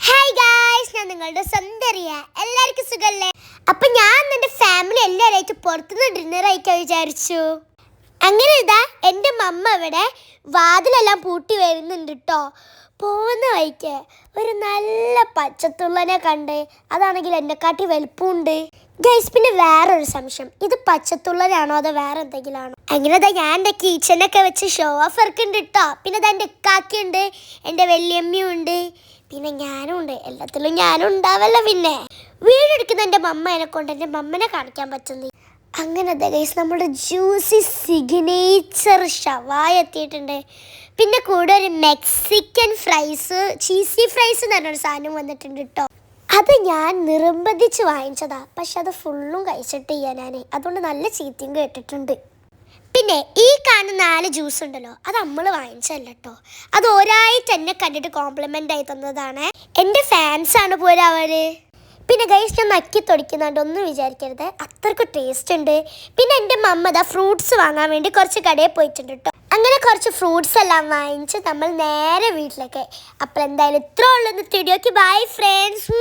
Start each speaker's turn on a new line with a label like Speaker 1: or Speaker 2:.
Speaker 1: Hi guys, ഞാൻ നിങ്ങളുടെ സ്വന്തം റിയ. എല്ലാവർക്കും സുഖല്ലേ? അപ്പം ഞാൻ എൻ്റെ ഫാമിലി എല്ലാവരായിട്ട് പുറത്തുനിന്ന് ഡിന്നർ കഴിക്കാൻ വിചാരിച്ചു. അങ്ങനെ ഇതാ എൻ്റെ മമ്മ ഇവിടെ വാതിലെല്ലാം പൂട്ടി വരുന്നുണ്ട് കേട്ടോ. പോകുന്ന വഴിക്ക് ഒരു നല്ല പച്ചത്തുള്ളനെ കണ്ട്, അതാണെങ്കിൽ എന്നെക്കാട്ടി വലുപ്പമുണ്ട് ഗൈസ്. പിന്നെ വേറൊരു സംശയം, ഇത് പച്ചത്തുള്ളനാണോ അതോ വേറെ എന്തെങ്കിലും ആണോ? അങ്ങനെ ഞാൻ എൻ്റെ കിച്ചണൊക്കെ വെച്ച് ഷോ ഓഫ് ഇറക്കുന്നുണ്ട് കേട്ടോ. പിന്നെ എൻ്റെ ഇക്കാക്കയുണ്ട്, എൻ്റെ വല്യമ്മയും ഉണ്ട്, പിന്നെ ഞാനും ഉണ്ട്. എല്ലാത്തിലും ഞാനും ഉണ്ടാവല്ലോ. പിന്നെ വീടെടുക്കുന്ന എൻ്റെ മമ്മേനെ കൊണ്ട് എൻ്റെ മമ്മനെ കാണിക്കാൻ പറ്റുന്നത്. അങ്ങനെ ഗൈസ് നമ്മുടെ ജ്യൂസി സിഗ്നേച്ചർ ഷവായ എത്തിയിട്ടുണ്ട്. പിന്നെ കൂടെ ഒരു മെക്സിക്കൻ ഫ്രൈസ്, ചീസി ഫ്രൈസ് എന്ന് പറഞ്ഞൊരു സാധനം വന്നിട്ടുണ്ട് കേട്ടോ. അത് ഞാൻ നിർബന്ധിച്ച് വാങ്ങിച്ചതാ, പക്ഷെ അത് ഫുള്ളും കഴിച്ചിട്ട് ഞാൻ അതുകൊണ്ട് നല്ല ചീത്തയും കേട്ടിട്ടുണ്ട്. പിന്നെ ഈ കാണുന്ന 4 ജ്യൂസ് ഉണ്ടല്ലോ, അത് നമ്മൾ വാങ്ങിച്ചല്ല കേട്ടോ. അത് ഒരായിട്ട് എന്നെ കണ്ടിട്ട് കോംപ്ലിമെൻ്റ് ആയി തന്നതാണ്. എൻ്റെ ഫാൻസാണ് പോരാ അവര്. പിന്നെ ഗൈസ് ഞാൻ നക്കി തൊടിക്കുന്നുണ്ട്, ഒന്നും വിചാരിക്കരുത്, അത്രയ്ക്ക് ടേസ്റ്റ് ഉണ്ട്. പിന്നെ എൻ്റെ മമ്മ ദാ ഫ്രൂട്ട്സ് വാങ്ങാൻ വേണ്ടി കുറച്ച് കടയിൽ പോയിട്ടുണ്ട് കേട്ടോ. അങ്ങനെ കുറച്ച് ഫ്രൂട്ട്സ് എല്ലാം വാങ്ങിച്ച് നമ്മൾ നേരെ വീട്ടിലേക്ക്. അപ്പോൾ എന്തായാലും ഇത്ര ഉള്ളൂ ഇന്നത്തെ വീഡിയോക്ക്. Bye friends.